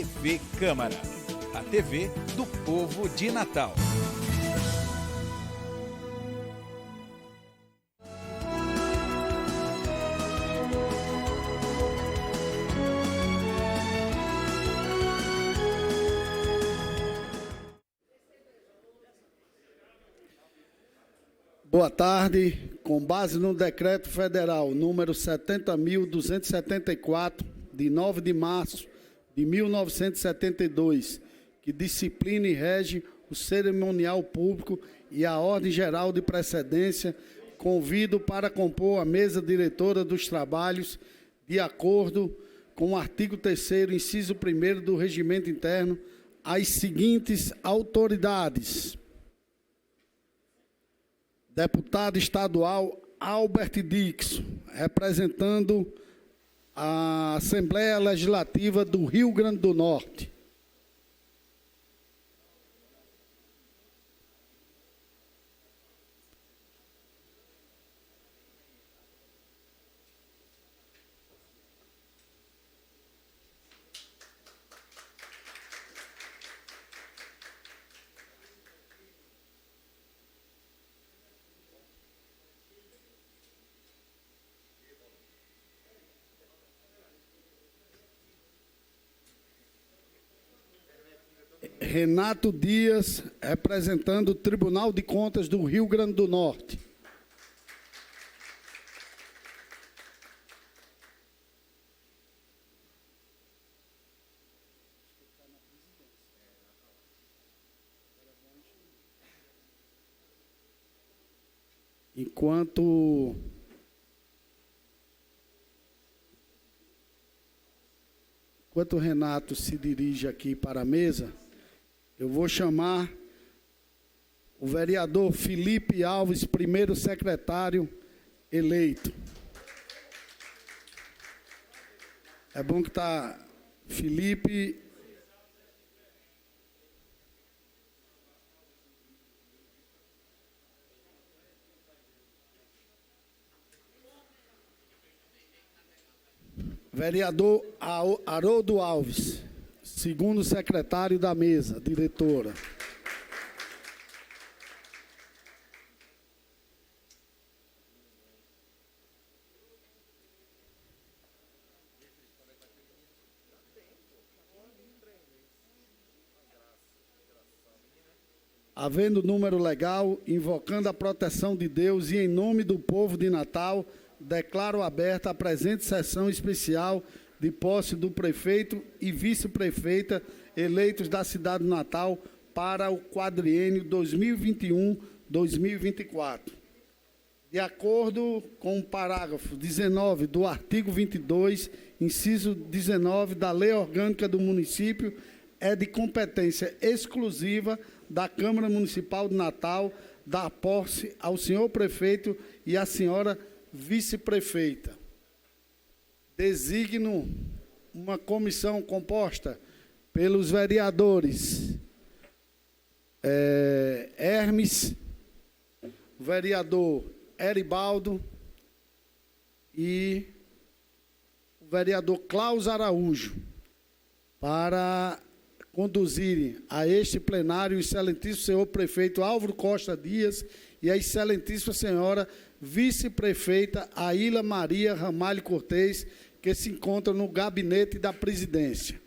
TV Câmara, a TV do povo de Natal. Boa tarde. Com base no Decreto Federal número 70.274, de 9 de março de 1972, que disciplina e rege o cerimonial público e a ordem geral de precedência, convido para compor a mesa diretora dos trabalhos, de acordo com o artigo 3º, inciso 1º do Regimento Interno, as seguintes autoridades: deputado estadual Albert Dixon, representando a Assembleia Legislativa do Rio Grande do Norte. Renato Dias, representando o Tribunal de Contas do Rio Grande do Norte. Enquanto o Renato se dirige aqui para a mesa, eu vou chamar o vereador Felipe Alves, primeiro secretário eleito. É bom que está Felipe. Vereador Haroldo Alves, segundo secretário da mesa diretora. Havendo número legal, invocando a proteção de Deus e em nome do povo de Natal, declaro aberta a presente sessão especial de posse do prefeito e vice-prefeita eleitos da cidade de Natal para o quadriênio 2021-2024. De acordo com o parágrafo 19 do artigo 22, inciso 19 da Lei Orgânica do Município, é de competência exclusiva da Câmara Municipal de Natal dar posse ao senhor prefeito e à senhora vice-prefeita. Designo uma comissão composta pelos vereadores Hermes, o vereador Eribaldo e o vereador Klaus Araújo, para conduzirem a este plenário o excelentíssimo senhor prefeito Álvaro Costa Dias e a excelentíssima senhora vice-prefeita Aila Maria Ramalho Cortez, que se encontra no gabinete da presidência.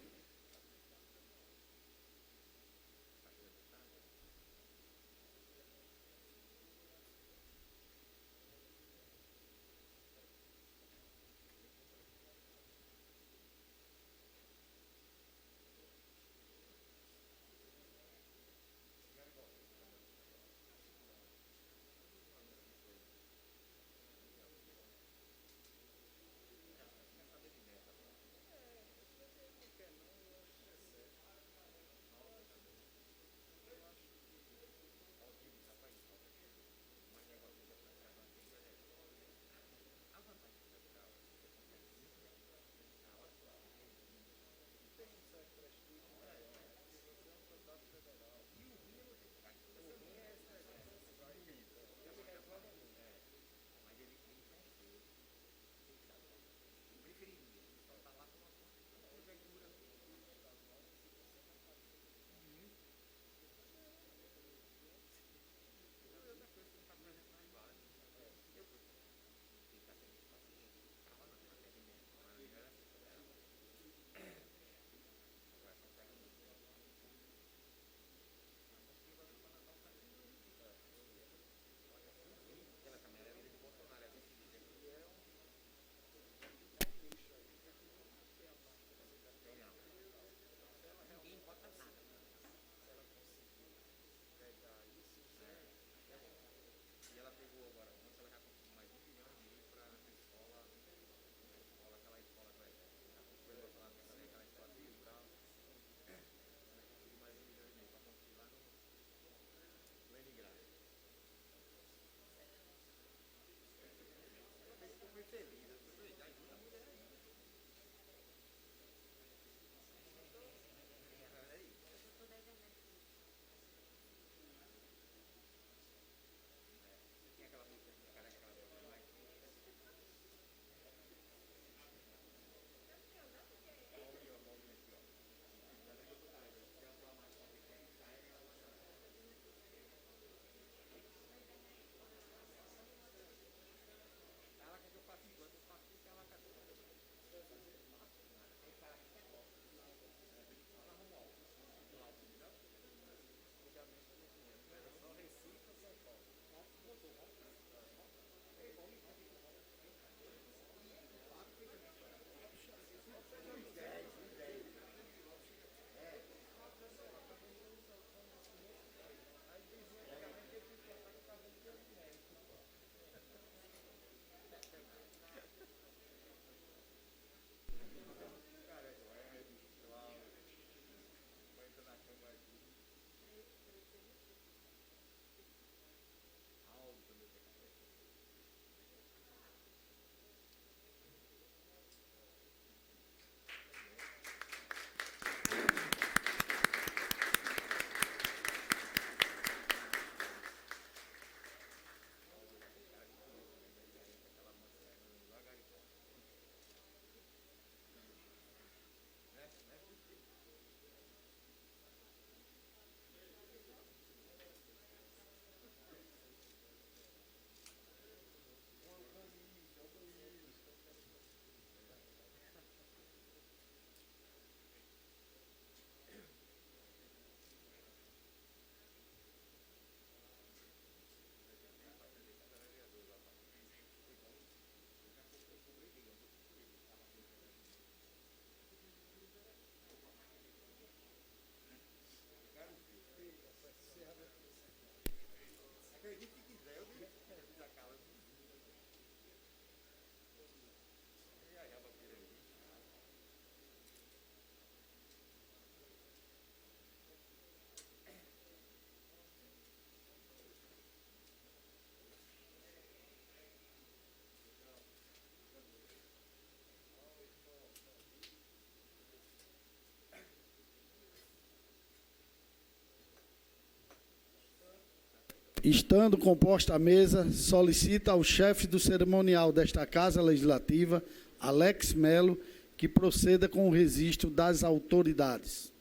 Estando composta a mesa, solicita ao chefe do cerimonial desta Casa Legislativa, Alex Melo, que proceda com o registro das autoridades.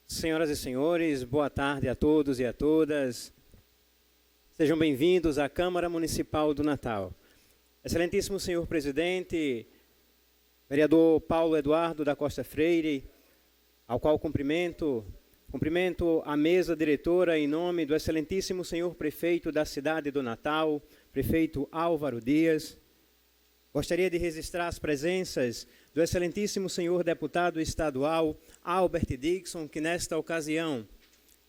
Senhoras e senhores, boa tarde a todos e a todas. Sejam bem-vindos à Câmara Municipal do Natal. Excelentíssimo senhor presidente, vereador Paulo Eduardo da Costa Freire, ao qual cumprimento a mesa diretora em nome do excelentíssimo senhor prefeito da cidade do Natal, prefeito Álvaro Dias. Gostaria de registrar as presenças do excelentíssimo senhor deputado estadual Albert Dixon, que nesta ocasião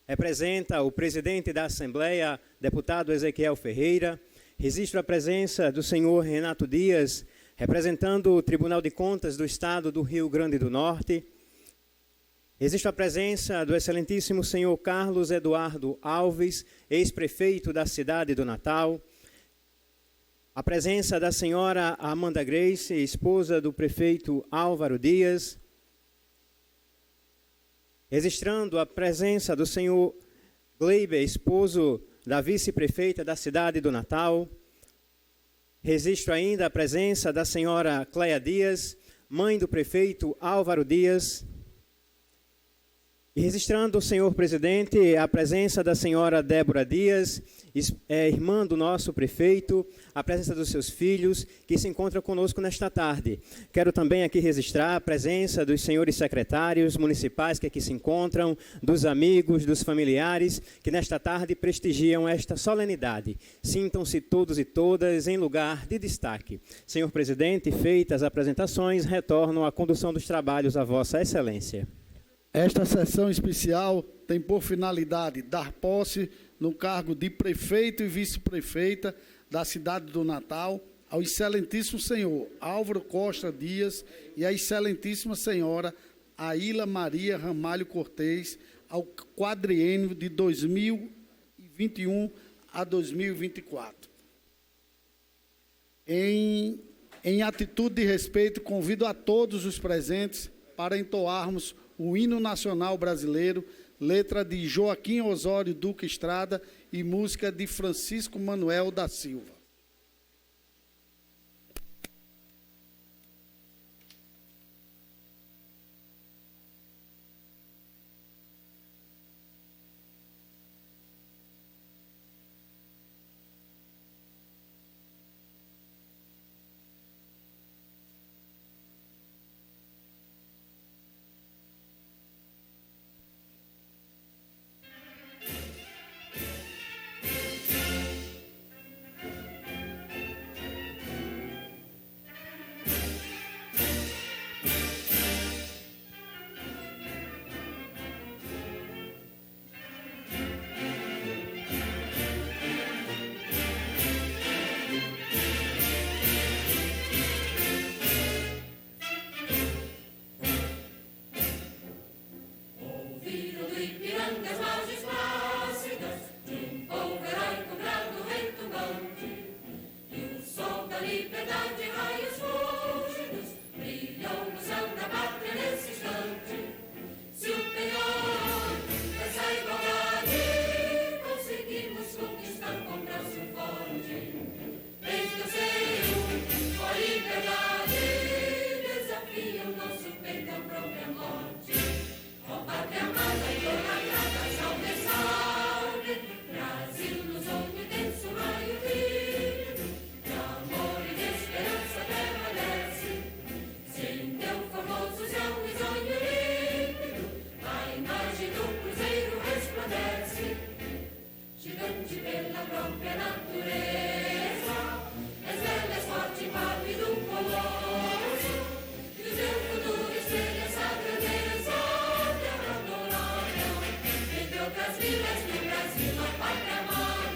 representa o presidente da Assembleia, deputado Ezequiel Ferreira. Registro a presença do senhor Renato Dias, representando o Tribunal de Contas do Estado do Rio Grande do Norte. Existe a presença do excelentíssimo senhor Carlos Eduardo Alves, ex-prefeito da cidade do Natal. A presença da senhora Amanda Grace, esposa do prefeito Álvaro Dias. Registrando a presença do senhor Gleiber, esposo da vice-prefeita da cidade do Natal. Registro ainda a presença da senhora Cleia Dias, mãe do prefeito Álvaro Dias. E registrando, senhor presidente, a presença da senhora Débora Dias, irmã do nosso prefeito, a presença dos seus filhos, que se encontram conosco nesta tarde. Quero também aqui registrar a presença dos senhores secretários municipais que aqui se encontram, dos amigos, dos familiares, que nesta tarde prestigiam esta solenidade. Sintam-se todos e todas em lugar de destaque. Senhor presidente, feitas as apresentações, retorno à condução dos trabalhos a Vossa Excelência. Esta sessão especial tem por finalidade dar posse no cargo de prefeito e vice-prefeita da cidade do Natal ao excelentíssimo senhor Álvaro Costa Dias e à excelentíssima senhora Aila Maria Ramalho Cortez ao quadriênio de 2021 a 2024. Em atitude de respeito, convido a todos os presentes para entoarmos o hino nacional brasileiro, letra de Joaquim Osório Duque Estrada e música de Francisco Manuel da Silva. Outras vilas do Brasil, a pátria amada.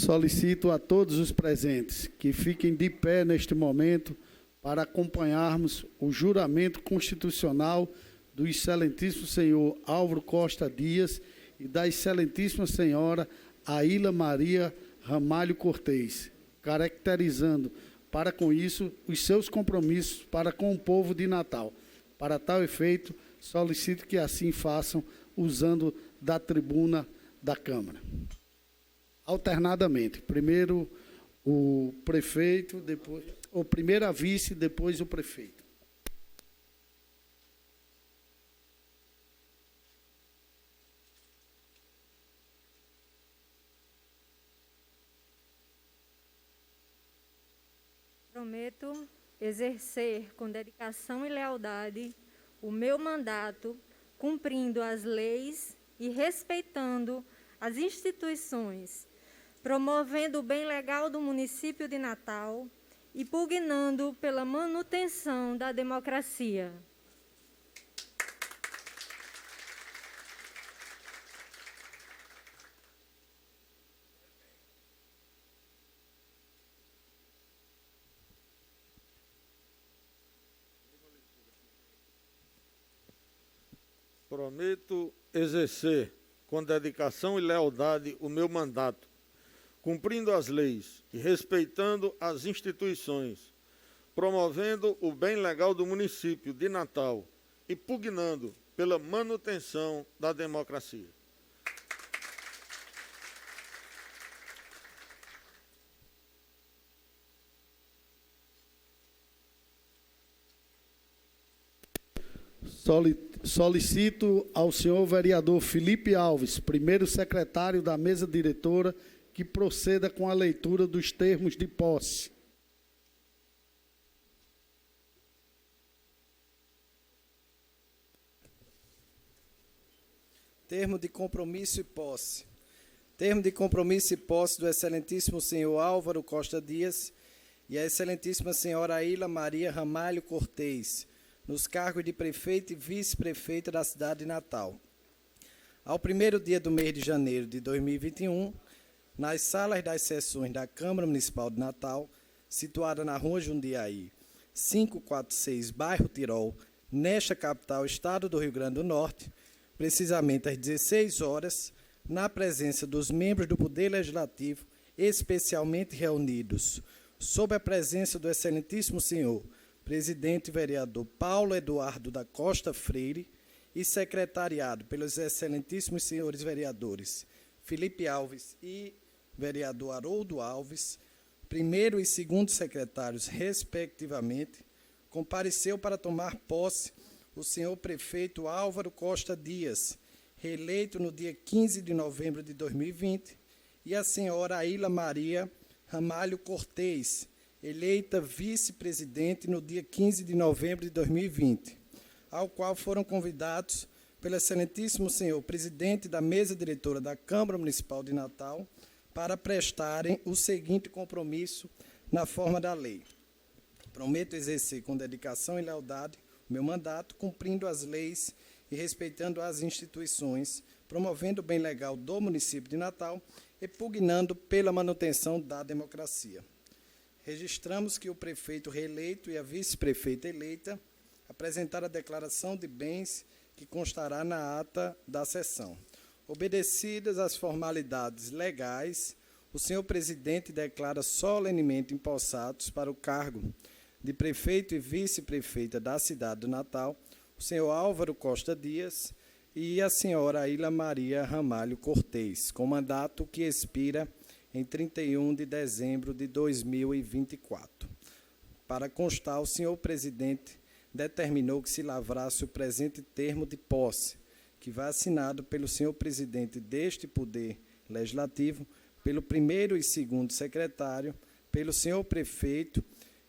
Solicito a todos os presentes que fiquem de pé neste momento para acompanharmos o juramento constitucional do excelentíssimo senhor Álvaro Costa Dias e da excelentíssima senhora Aíla Maria Ramalho Cortez, caracterizando para com isso os seus compromissos para com o povo de Natal. Para tal efeito, solicito que assim façam usando da tribuna da Câmara. Alternadamente, primeiro o prefeito, depois primeiro a vice, depois o prefeito. Prometo exercer com dedicação e lealdade o meu mandato, cumprindo as leis e respeitando as instituições, promovendo o bem legal do município de Natal e pugnando pela manutenção da democracia. Prometo exercer com dedicação e lealdade o meu mandato, cumprindo as leis e respeitando as instituições, promovendo o bem legal do município de Natal e pugnando pela manutenção da democracia. Solicito ao senhor vereador Felipe Alves, primeiro secretário da mesa diretora, que proceda com a leitura dos termos de posse. Termo de compromisso e posse. Termo de compromisso e posse do excelentíssimo senhor Álvaro Costa Dias e a excelentíssima senhora Aíla Maria Ramalho Cortez, nos cargos de prefeito e vice-prefeita da cidade de Natal. Ao primeiro dia do mês de janeiro de 2021, nas salas das sessões da Câmara Municipal de Natal, situada na Rua Jundiaí, 546, bairro Tirol, nesta capital, estado do Rio Grande do Norte, precisamente às 16 horas, na presença dos membros do Poder Legislativo, especialmente reunidos, sob a presença do excelentíssimo senhor presidente e vereador Paulo Eduardo da Costa Freire e secretariado pelos excelentíssimos senhores vereadores Felipe Alves e vereador Haroldo Alves, primeiro e segundo secretários, respectivamente, compareceu para tomar posse o senhor prefeito Álvaro Costa Dias, reeleito no dia 15 de novembro de 2020, e a senhora Aíla Maria Ramalho Cortez, eleita vice-presidente no dia 15 de novembro de 2020, ao qual foram convidados pelo excelentíssimo senhor presidente da mesa diretora da Câmara Municipal de Natal para prestarem o seguinte compromisso na forma da lei. Prometo exercer com dedicação e lealdade o meu mandato, cumprindo as leis e respeitando as instituições, promovendo o bem legal do município de Natal e pugnando pela manutenção da democracia. Registramos que o prefeito reeleito e a vice-prefeita eleita apresentaram a declaração de bens que constará na ata da sessão. Obedecidas as formalidades legais, o senhor presidente declara solenemente empossados para o cargo de prefeito e vice-prefeita da cidade do Natal, o senhor Álvaro Costa Dias e a senhora Aíla Maria Ramalho Cortez, com mandato que expira em 31 de dezembro de 2024. Para constar, o senhor presidente determinou que se lavrasse o presente termo de posse, que vai assinado pelo senhor presidente deste Poder Legislativo, pelo primeiro e segundo secretário, pelo senhor prefeito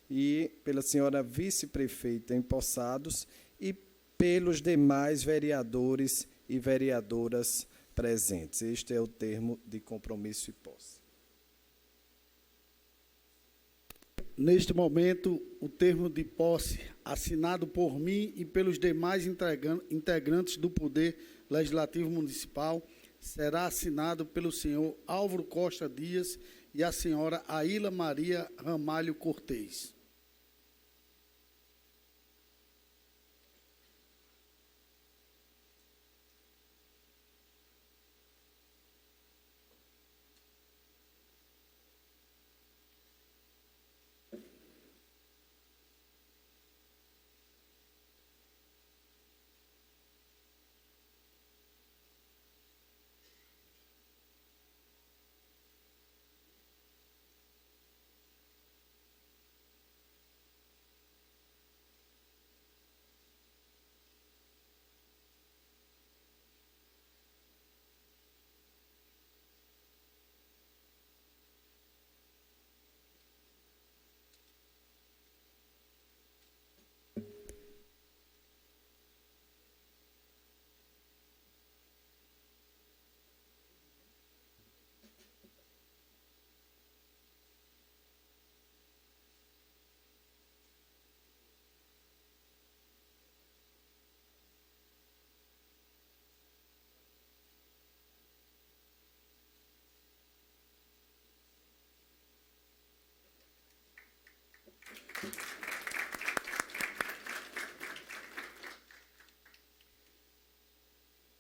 e pela senhora vice-prefeita empossados e pelos demais vereadores e vereadoras presentes. Este é o termo de compromisso e posse. Neste momento, o termo de posse, assinado por mim e pelos demais integrantes do Poder Legislativo Municipal, será assinado pelo senhor Álvaro Costa Dias e a senhora Aila Maria Ramalho Cortez.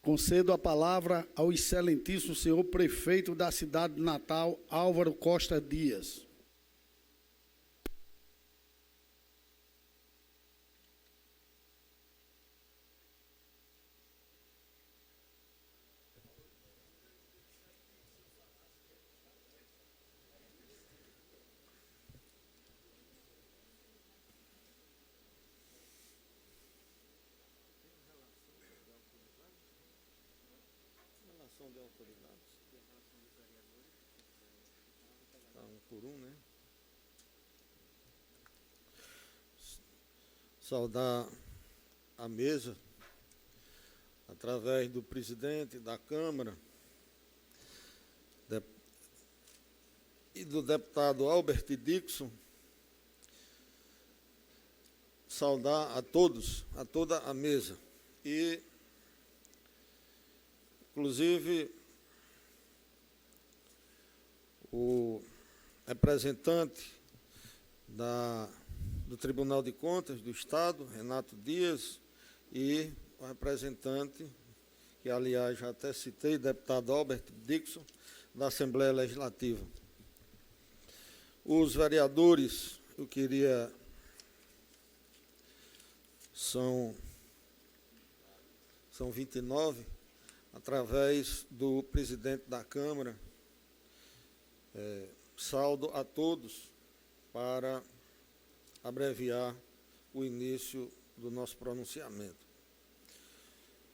Concedo a palavra ao excelentíssimo senhor prefeito da cidade de Natal, Álvaro Costa Dias. De autoridades. Tá, um por um, né? Saudar a mesa, através do presidente da Câmara e do deputado Albert Dixon, saudar a todos, a toda a mesa. E inclusive, o representante do Tribunal de Contas do Estado, Renato Dias, e o representante, que aliás já até citei, deputado Albert Dixon, da Assembleia Legislativa. Os vereadores, eu queria, são 29, através do presidente da Câmara, saldo a todos para abreviar o início do nosso pronunciamento.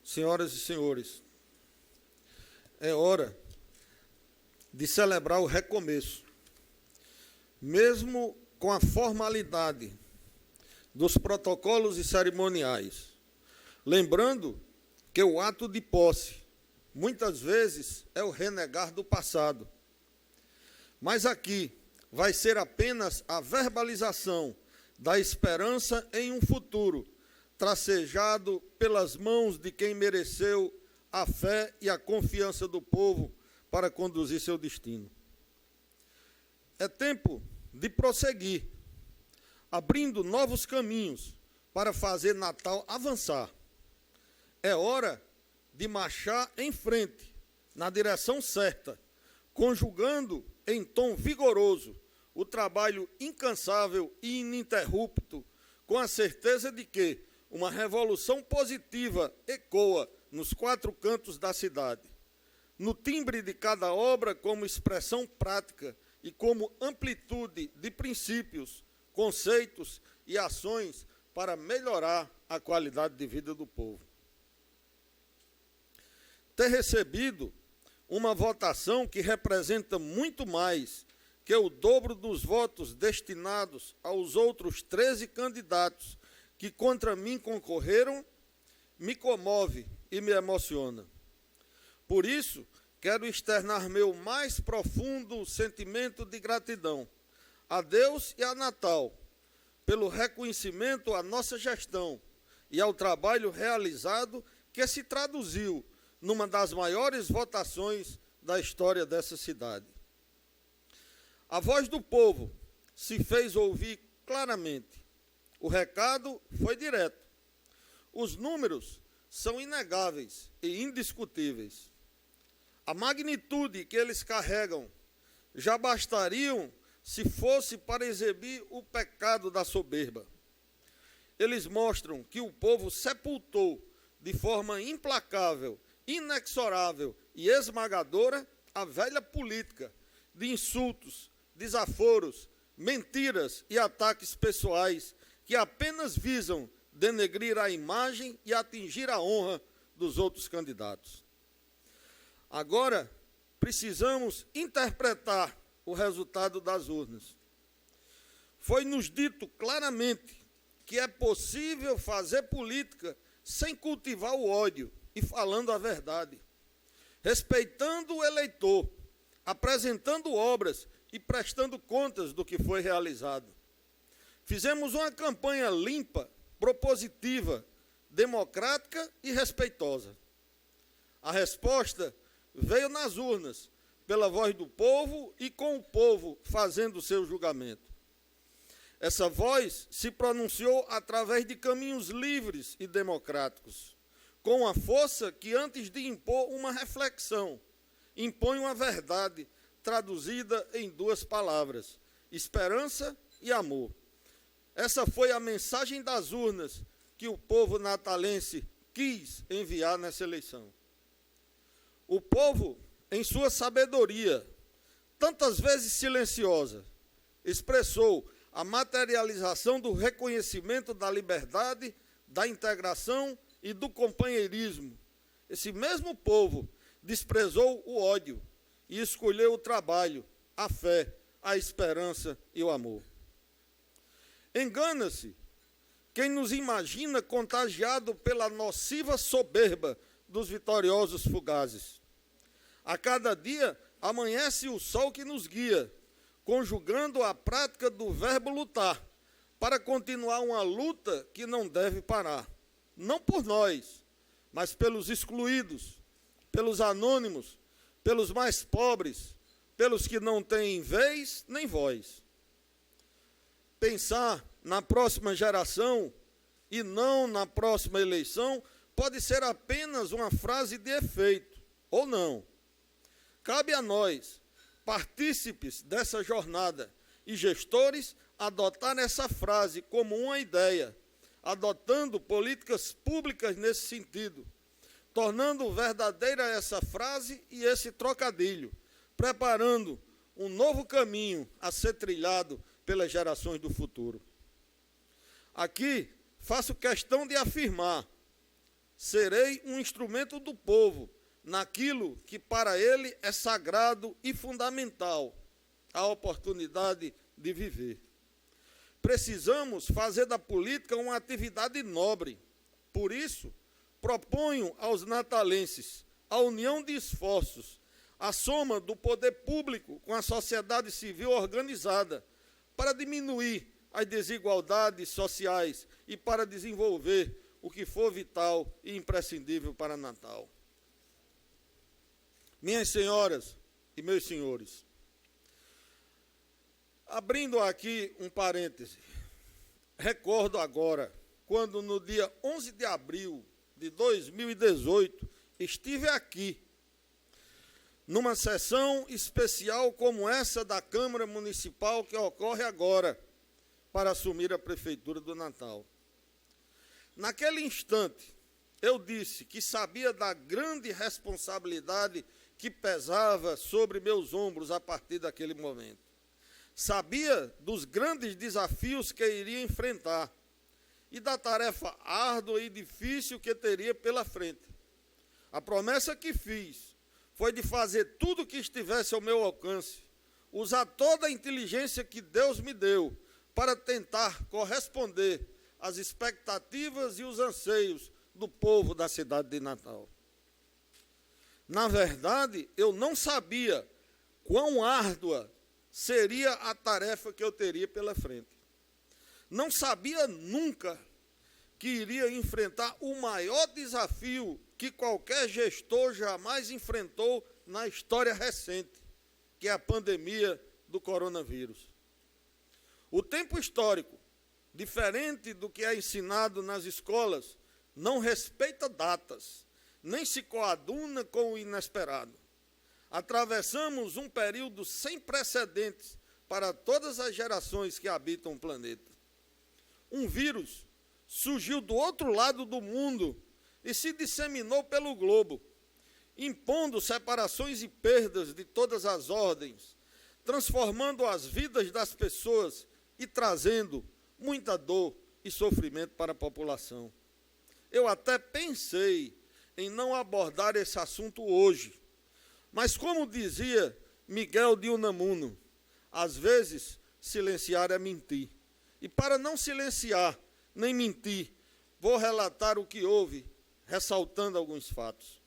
Senhoras e senhores, é hora de celebrar o recomeço, mesmo com a formalidade dos protocolos e cerimoniais, lembrando que o ato de posse muitas vezes é o renegar do passado. Mas aqui vai ser apenas a verbalização da esperança em um futuro tracejado pelas mãos de quem mereceu a fé e a confiança do povo para conduzir seu destino. É tempo de prosseguir, abrindo novos caminhos para fazer Natal avançar. É hora de marchar em frente, na direção certa, conjugando em tom vigoroso o trabalho incansável e ininterrupto, com a certeza de que uma revolução positiva ecoa nos 4 cantos da cidade, no timbre de cada obra como expressão prática e como amplitude de princípios, conceitos e ações para melhorar a qualidade de vida do povo. Ter recebido uma votação que representa muito mais que o dobro dos votos destinados aos outros 13 candidatos que contra mim concorreram, me comove e me emociona. Por isso, quero externar meu mais profundo sentimento de gratidão a Deus e a Natal, pelo reconhecimento à nossa gestão e ao trabalho realizado que se traduziu numa das maiores votações da história dessa cidade. A voz do povo se fez ouvir claramente. O recado foi direto. Os números são inegáveis e indiscutíveis. A magnitude que eles carregam já bastariam se fosse para exibir o pecado da soberba. Eles mostram que o povo sepultou de forma implacável, inexorável e esmagadora a velha política de insultos, desaforos, mentiras e ataques pessoais que apenas visam denegrir a imagem e atingir a honra dos outros candidatos. Agora, precisamos interpretar o resultado das urnas. Foi-nos dito claramente que é possível fazer política sem cultivar o ódio e falando a verdade, respeitando o eleitor, apresentando obras e prestando contas do que foi realizado. Fizemos uma campanha limpa, propositiva, democrática e respeitosa. A resposta veio nas urnas, pela voz do povo e com o povo fazendo o seu julgamento. Essa voz se pronunciou através de caminhos livres e democráticos, com a força que, antes de impor uma reflexão, impõe uma verdade traduzida em duas palavras: esperança e amor. Essa foi a mensagem das urnas que o povo natalense quis enviar nessa eleição. O povo, em sua sabedoria, tantas vezes silenciosa, expressou a materialização do reconhecimento da liberdade, da integração e do companheirismo. Esse mesmo povo desprezou o ódio e escolheu o trabalho, a fé, a esperança e o amor. Engana-se quem nos imagina contagiado pela nociva soberba dos vitoriosos fugazes. A cada dia amanhece o sol que nos guia, conjugando a prática do verbo lutar, para continuar uma luta que não deve parar. Não por nós, mas pelos excluídos, pelos anônimos, pelos mais pobres, pelos que não têm vez nem voz. Pensar na próxima geração e não na próxima eleição pode ser apenas uma frase de efeito, ou não. Cabe a nós, partícipes dessa jornada e gestores, adotar essa frase como uma ideia, adotando políticas públicas nesse sentido, tornando verdadeira essa frase e esse trocadilho, preparando um novo caminho a ser trilhado pelas gerações do futuro. Aqui, faço questão de afirmar: serei um instrumento do povo naquilo que para ele é sagrado e fundamental, a oportunidade de viver. Precisamos fazer da política uma atividade nobre. Por isso, proponho aos natalenses a união de esforços, a soma do poder público com a sociedade civil organizada, para diminuir as desigualdades sociais e para desenvolver o que for vital e imprescindível para Natal. Minhas senhoras e meus senhores, abrindo aqui um parêntese, recordo agora, quando no dia 11 de abril de 2018, estive aqui, numa sessão especial como essa da Câmara Municipal que ocorre agora, para assumir a Prefeitura do Natal. Naquele instante, eu disse que sabia da grande responsabilidade que pesava sobre meus ombros a partir daquele momento. Sabia dos grandes desafios que iria enfrentar e da tarefa árdua e difícil que teria pela frente. A promessa que fiz foi de fazer tudo o que estivesse ao meu alcance, usar toda a inteligência que Deus me deu para tentar corresponder às expectativas e os anseios do povo da cidade de Natal. Na verdade, eu não sabia quão árdua seria a tarefa que eu teria pela frente. Não sabia nunca que iria enfrentar o maior desafio que qualquer gestor jamais enfrentou na história recente, que é a pandemia do coronavírus. O tempo histórico, diferente do que é ensinado nas escolas, não respeita datas, nem se coaduna com o inesperado. Atravessamos um período sem precedentes para todas as gerações que habitam o planeta. Um vírus surgiu do outro lado do mundo e se disseminou pelo globo, impondo separações e perdas de todas as ordens, transformando as vidas das pessoas e trazendo muita dor e sofrimento para a população. Eu até pensei em não abordar esse assunto hoje, mas como dizia Miguel de Unamuno, às vezes silenciar é mentir. E para não silenciar nem mentir, vou relatar o que houve, ressaltando alguns fatos.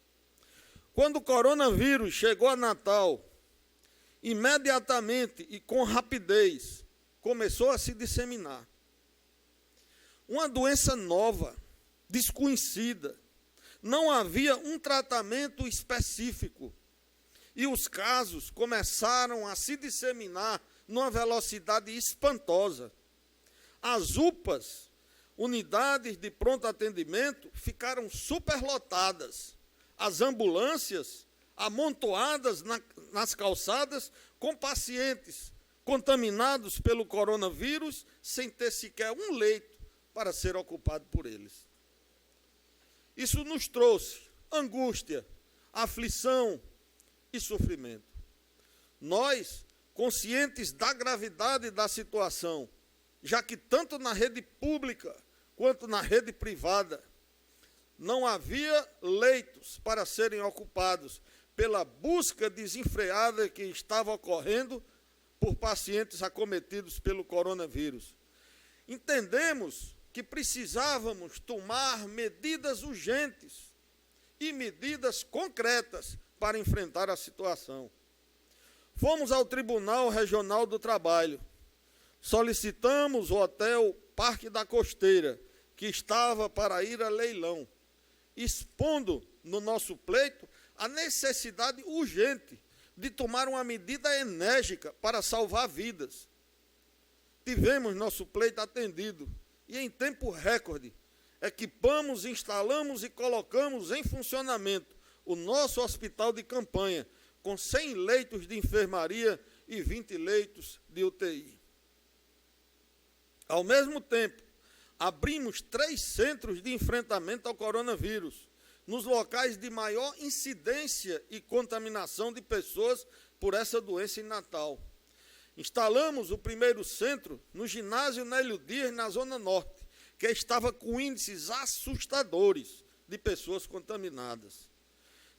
Quando o coronavírus chegou a Natal, imediatamente e com rapidez, começou a se disseminar. Uma doença nova, desconhecida, não havia um tratamento específico. E os casos começaram a se disseminar numa velocidade espantosa. As UPAs, unidades de pronto atendimento, ficaram superlotadas. As ambulâncias amontoadas nas calçadas com pacientes contaminados pelo coronavírus, sem ter sequer um leito para ser ocupado por eles. Isso nos trouxe angústia, aflição e sofrimento. Nós, conscientes da gravidade da situação, já que tanto na rede pública quanto na rede privada não havia leitos para serem ocupados pela busca desenfreada que estava ocorrendo por pacientes acometidos pelo coronavírus. Entendemos que precisávamos tomar medidas urgentes e medidas concretas para enfrentar a situação. Fomos ao Tribunal Regional do Trabalho, solicitamos o hotel Parque da Costeira, que estava para ir a leilão, expondo no nosso pleito a necessidade urgente de tomar uma medida enérgica para salvar vidas. Tivemos nosso pleito atendido e, em tempo recorde, equipamos, instalamos e colocamos em funcionamento o nosso hospital de campanha, com 100 leitos de enfermaria e 20 leitos de UTI. Ao mesmo tempo, abrimos 3 centros de enfrentamento ao coronavírus, nos locais de maior incidência e contaminação de pessoas por essa doença em Natal. Instalamos o primeiro centro no ginásio Nélio Dias, na Zona Norte, que estava com índices assustadores de pessoas contaminadas.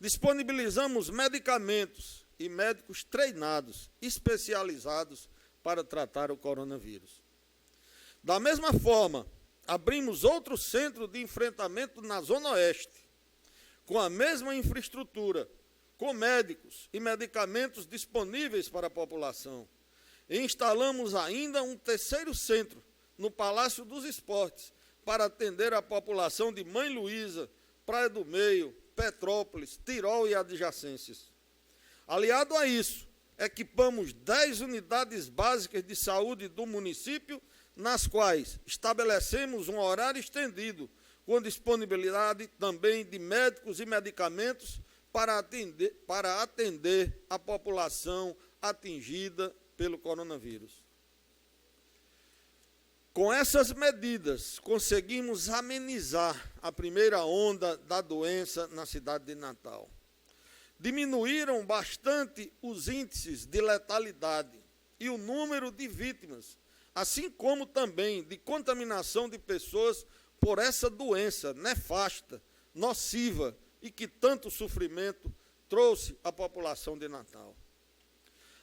Disponibilizamos medicamentos e médicos treinados, especializados para tratar o coronavírus. Da mesma forma, abrimos outro centro de enfrentamento na Zona Oeste, com a mesma infraestrutura, com médicos e medicamentos disponíveis para a população. E instalamos ainda um terceiro centro no Palácio dos Esportes, para atender a população de Mãe Luísa, Praia do Meio, Petrópolis, Tirol e adjacências. Aliado a isso, equipamos 10 unidades básicas de saúde do município, nas quais estabelecemos um horário estendido, com disponibilidade também de médicos e medicamentos para atender a população atingida pelo coronavírus. Com essas medidas, conseguimos amenizar a primeira onda da doença na cidade de Natal. Diminuíram bastante os índices de letalidade e o número de vítimas, assim como também de contaminação de pessoas por essa doença nefasta, nociva e que tanto sofrimento trouxe à população de Natal.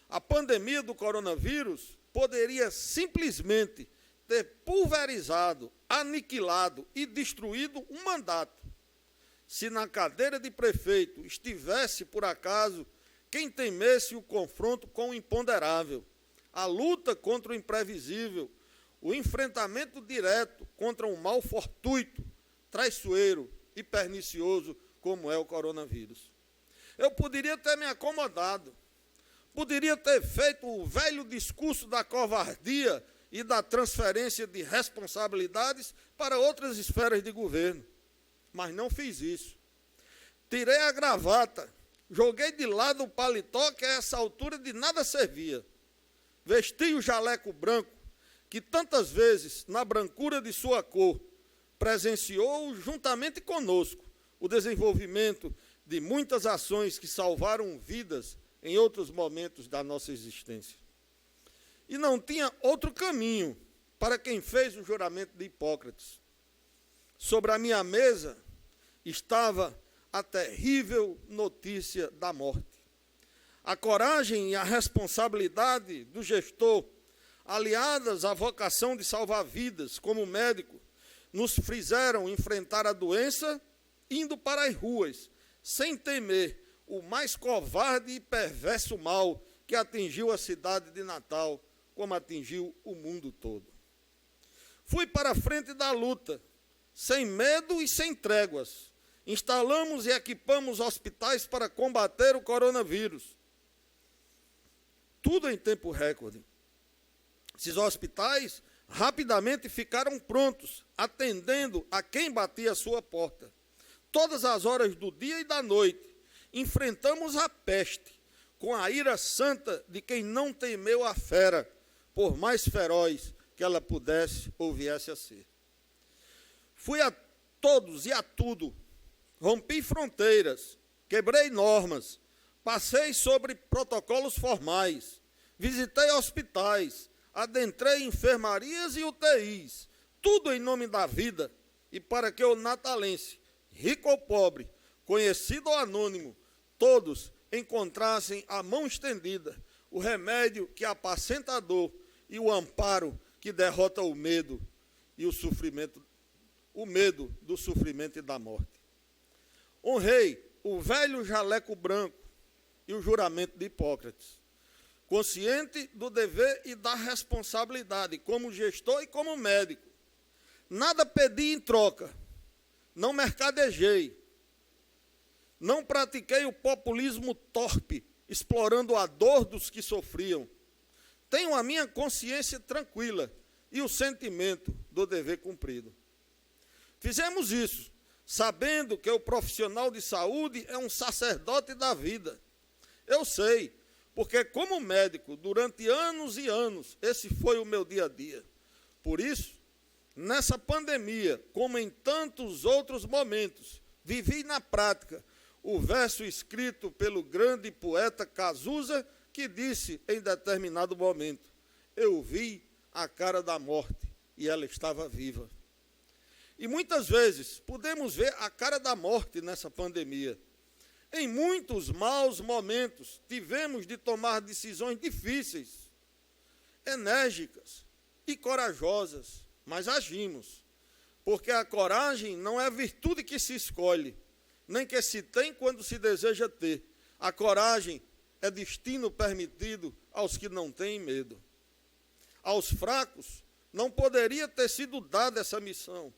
A pandemia do coronavírus poderia simplesmente ter pulverizado, aniquilado e destruído um mandato, se na cadeira de prefeito estivesse, por acaso, quem temesse o confronto com o imponderável, a luta contra o imprevisível, o enfrentamento direto contra um mal fortuito, traiçoeiro e pernicioso como é o coronavírus. Eu poderia ter me acomodado, poderia ter feito o velho discurso da covardia e da transferência de responsabilidades para outras esferas de governo. Mas não fiz isso. Tirei a gravata, joguei de lado o paletó, que a essa altura de nada servia. Vesti o jaleco branco, que tantas vezes, na brancura de sua cor, presenciou juntamente conosco o desenvolvimento de muitas ações que salvaram vidas em outros momentos da nossa existência. E não tinha outro caminho para quem fez o juramento de Hipócrates. Sobre a minha mesa estava a terrível notícia da morte. A coragem e a responsabilidade do gestor, aliadas à vocação de salvar vidas como médico, nos fizeram enfrentar a doença indo para as ruas, sem temer o mais covarde e perverso mal que atingiu a cidade de Natal, como atingiu o mundo todo. Fui para a frente da luta, sem medo e sem tréguas. Instalamos e equipamos hospitais para combater o coronavírus. Tudo em tempo recorde. Esses hospitais rapidamente ficaram prontos, atendendo a quem batia a sua porta. Todas as horas do dia e da noite, enfrentamos a peste, com a ira santa de quem não temeu a fera, por mais feroz que ela pudesse ou viesse a ser. Fui a todos e a tudo, rompi fronteiras, quebrei normas, passei sobre protocolos formais, visitei hospitais, adentrei enfermarias e UTIs, tudo em nome da vida, e para que o natalense, rico ou pobre, conhecido ou anônimo, todos encontrassem a mão estendida, o remédio que apacenta a dor e o amparo que derrota o medo e o sofrimento, o medo do sofrimento e da morte. Honrei o velho jaleco branco e o juramento de Hipócrates, consciente do dever e da responsabilidade como gestor e como médico. Nada pedi em troca, não mercadejei, não pratiquei o populismo torpe, explorando a dor dos que sofriam. Tenho a minha consciência tranquila e o sentimento do dever cumprido. Fizemos isso, sabendo que o profissional de saúde é um sacerdote da vida. Eu sei, porque como médico, durante anos e anos, esse foi o meu dia a dia. Por isso, nessa pandemia, como em tantos outros momentos, vivi na prática o verso escrito pelo grande poeta Cazuza, que disse em determinado momento: eu vi a cara da morte e ela estava viva. E muitas vezes podemos ver a cara da morte nessa pandemia. Em muitos maus momentos, tivemos de tomar decisões difíceis, enérgicas e corajosas, mas agimos. Porque a coragem não é virtude que se escolhe, nem que se tem quando se deseja ter. A coragem é destino permitido aos que não têm medo. Aos fracos não poderia ter sido dada essa missão,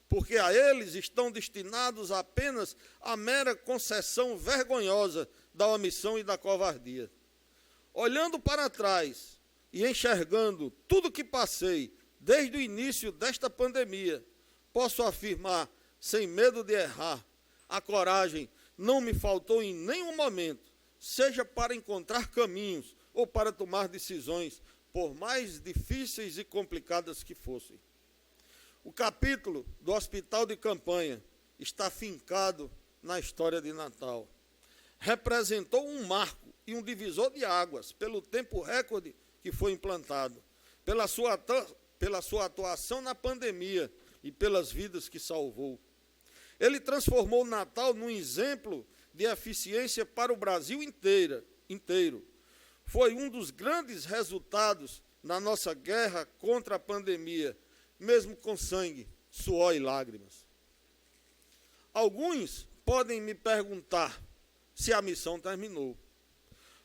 porque a eles estão destinados apenas a mera concessão vergonhosa da omissão e da covardia. Olhando para trás e enxergando tudo que passei desde o início desta pandemia, posso afirmar, sem medo de errar, a coragem não me faltou em nenhum momento, seja para encontrar caminhos ou para tomar decisões, por mais difíceis e complicadas que fossem. O capítulo do hospital de campanha está fincado na história de Natal. Representou um marco e um divisor de águas pelo tempo recorde que foi implantado, pela sua atuação na pandemia e pelas vidas que salvou. Ele transformou o Natal num exemplo de eficiência para o Brasil inteiro. Foi um dos grandes resultados na nossa guerra contra a pandemia, mesmo com sangue, suor e lágrimas. Alguns podem me perguntar se a missão terminou.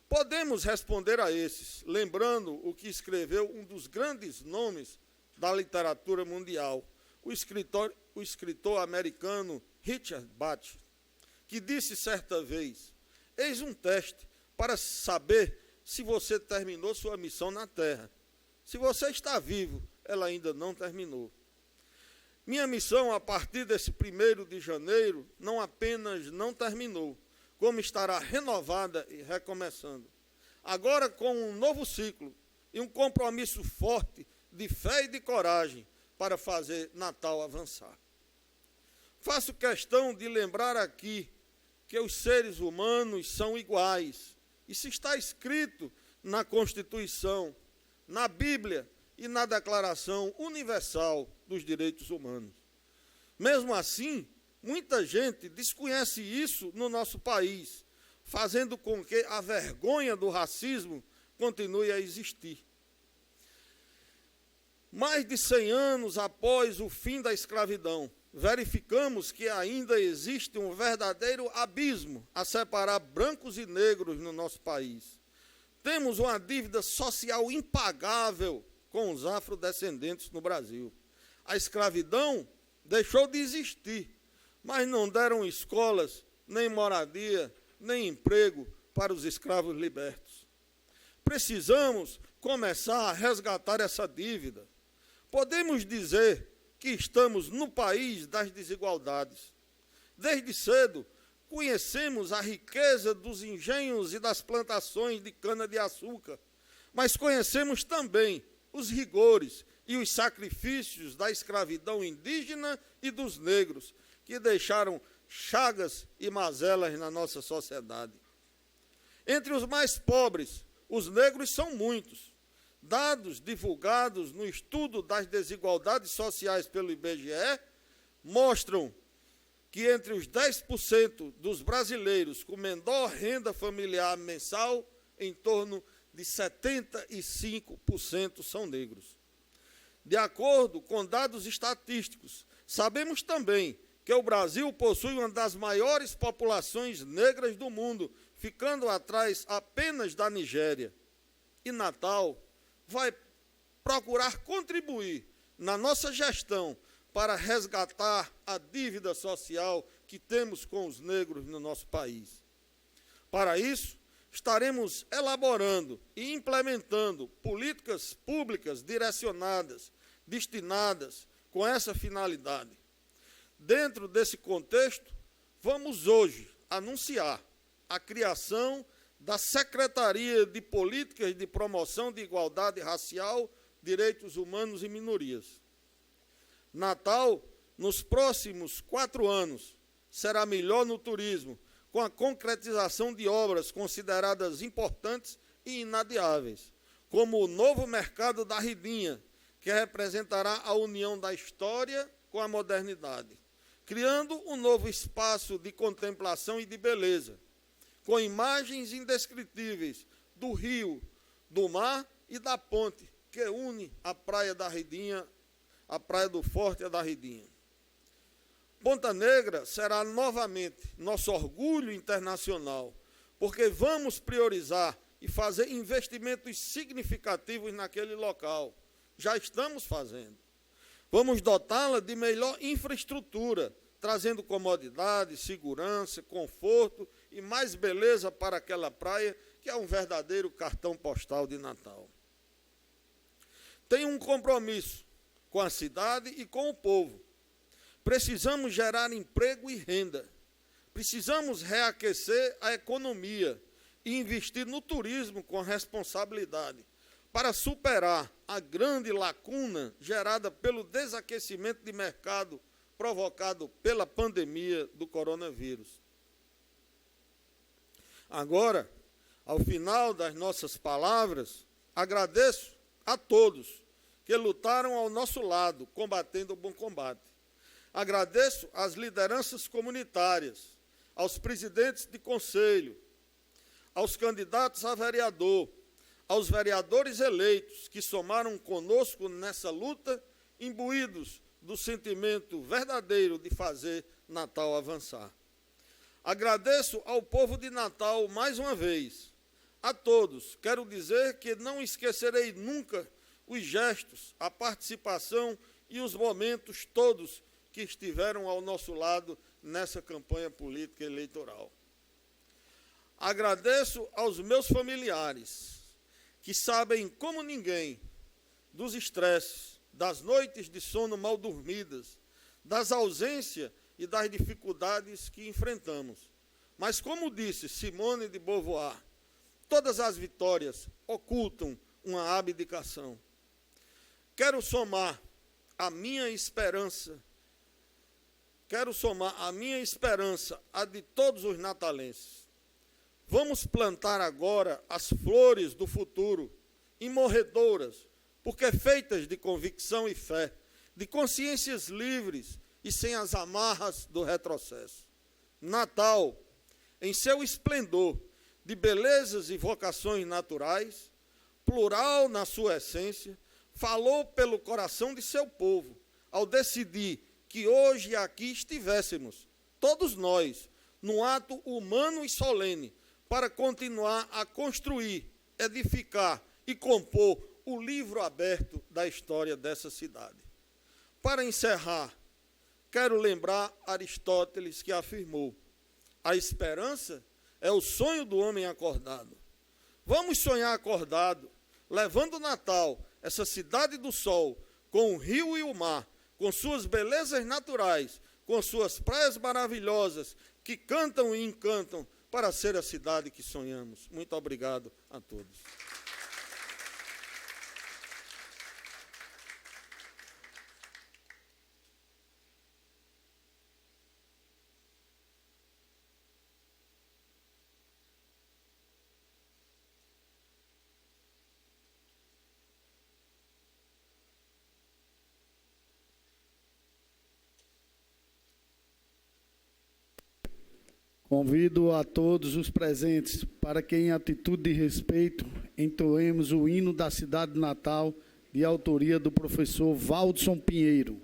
Podemos responder a esses, lembrando o que escreveu um dos grandes nomes da literatura mundial, o escritor americano Richard Bach, que disse certa vez: eis um teste para saber se você terminou sua missão na terra. Se você está vivo, ela ainda não terminou. Minha missão, a partir desse 1º de janeiro, não apenas não terminou, como estará renovada e recomeçando. Agora com um novo ciclo e um compromisso forte de fé e de coragem para fazer Natal avançar. Faço questão de lembrar aqui que os seres humanos são iguais. Isso está escrito na Constituição, na Bíblia e na Declaração Universal dos Direitos Humanos. Mesmo assim, muita gente desconhece isso no nosso país, fazendo com que a vergonha do racismo continue a existir. Mais de 100 anos após o fim da escravidão, verificamos que ainda existe um verdadeiro abismo a separar brancos e negros no nosso país. Temos uma dívida social impagável com os afrodescendentes no Brasil. A escravidão deixou de existir, mas não deram escolas, nem moradia, nem emprego para os escravos libertos. Precisamos começar a resgatar essa dívida. Podemos dizer que estamos no país das desigualdades. Desde cedo, conhecemos a riqueza dos engenhos e das plantações de cana-de-açúcar, mas conhecemos também os rigores e os sacrifícios da escravidão indígena e dos negros, que deixaram chagas e mazelas na nossa sociedade. Entre os mais pobres, os negros são muitos. Dados divulgados no estudo das desigualdades sociais pelo IBGE mostram que entre os 10% dos brasileiros com menor renda familiar mensal, em torno de 75% são negros. De acordo com dados estatísticos, sabemos também que o Brasil possui uma das maiores populações negras do mundo, ficando atrás apenas da Nigéria. E Natal vai procurar contribuir na nossa gestão para resgatar a dívida social que temos com os negros no nosso país. Para isso, estaremos elaborando e implementando políticas públicas direcionadas, destinadas com essa finalidade. Dentro desse contexto, vamos hoje anunciar a criação da Secretaria de Políticas de Promoção de Igualdade Racial, Direitos Humanos e Minorias. Natal, nos próximos 4 anos, será melhor no turismo, com a concretização de obras consideradas importantes e inadiáveis, como o novo mercado da Ridinha, que representará a união da história com a modernidade, criando um novo espaço de contemplação e de beleza, com imagens indescritíveis do rio, do mar e da ponte que une a Praia da Ridinha, a Praia do Forte e a da Ridinha. Ponta Negra será novamente nosso orgulho internacional, porque vamos priorizar e fazer investimentos significativos naquele local. Já estamos fazendo. Vamos dotá-la de melhor infraestrutura, trazendo comodidade, segurança, conforto e mais beleza para aquela praia, que é um verdadeiro cartão postal de Natal. Tenho um compromisso com a cidade e com o povo. Precisamos gerar emprego e renda. Precisamos reaquecer a economia e investir no turismo com responsabilidade, para superar a grande lacuna gerada pelo desaquecimento de mercado provocado pela pandemia do coronavírus. Agora, ao final das nossas palavras, agradeço a todos que lutaram ao nosso lado, combatendo o bom combate. Agradeço às lideranças comunitárias, aos presidentes de conselho, aos candidatos a vereador, aos vereadores eleitos que somaram conosco nessa luta, imbuídos do sentimento verdadeiro de fazer Natal avançar. Agradeço ao povo de Natal mais uma vez. A todos, quero dizer que não esquecerei nunca os gestos, a participação e os momentos todos que estiveram ao nosso lado nessa campanha política eleitoral. Agradeço aos meus familiares, que sabem como ninguém dos estresses, das noites de sono mal dormidas, das ausências e das dificuldades que enfrentamos. Mas, como disse Simone de Beauvoir, todas as vitórias ocultam uma abdicação. Quero somar a minha esperança a de todos os natalenses. Vamos plantar agora as flores do futuro, imorredoras, porque feitas de convicção e fé, de consciências livres e sem as amarras do retrocesso. Natal, em seu esplendor de belezas e vocações naturais, plural na sua essência, falou pelo coração de seu povo, ao decidir que hoje aqui estivéssemos, todos nós, num ato humano e solene, para continuar a construir, edificar e compor o livro aberto da história dessa cidade. Para encerrar, quero lembrar Aristóteles, que afirmou: a esperança é o sonho do homem acordado. Vamos sonhar acordado, levando o Natal, essa cidade do sol, com o rio e o mar, com suas belezas naturais, com suas praias maravilhosas, que cantam e encantam, para ser a cidade que sonhamos. Muito obrigado a todos. Convido a todos os presentes para que, em atitude de respeito, entoemos o hino da cidade de Natal, de autoria do professor Valdson Pinheiro.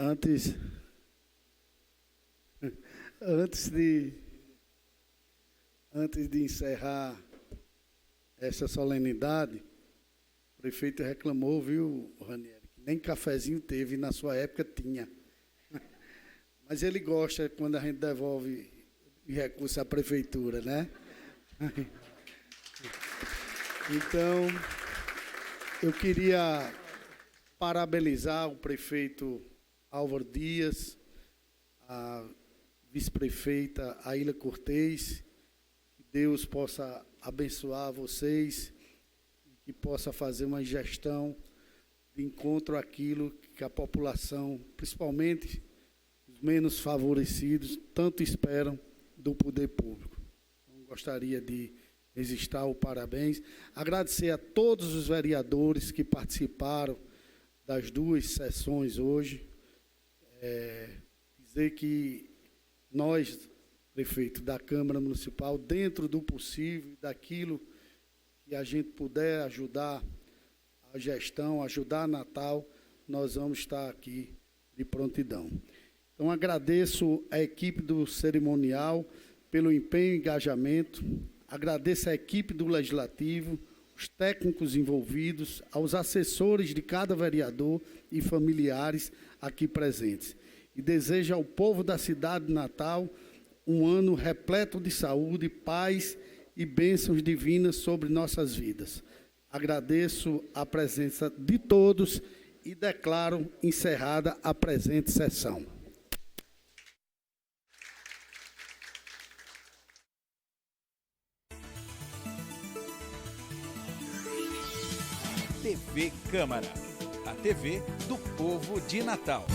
Antes de encerrar essa solenidade, o prefeito reclamou, viu, Ranieri, que nem cafezinho teve, na sua época tinha. Mas ele gosta quando a gente devolve recurso à prefeitura, né? Então, eu queria parabenizar o prefeito Álvaro Dias, a vice-prefeita Aíla Cortez, que Deus possa abençoar vocês e que possa fazer uma gestão de encontro àquilo que a população, principalmente os menos favorecidos, tanto esperam do poder público. Então, gostaria de registrar o parabéns, agradecer a todos os vereadores que participaram das 2 sessões hoje, dizer que nós, prefeito da Câmara Municipal, dentro do possível, daquilo que a gente puder ajudar a gestão, ajudar a Natal, nós vamos estar aqui de prontidão. Então, agradeço a equipe do cerimonial pelo empenho e engajamento, agradeço a equipe do Legislativo, os técnicos envolvidos, aos assessores de cada vereador e familiares aqui presentes. E desejo ao povo da cidade de Natal um ano repleto de saúde, paz e bênçãos divinas sobre nossas vidas. Agradeço a presença de todos e declaro encerrada a presente sessão. TV Câmara, a TV do povo de Natal.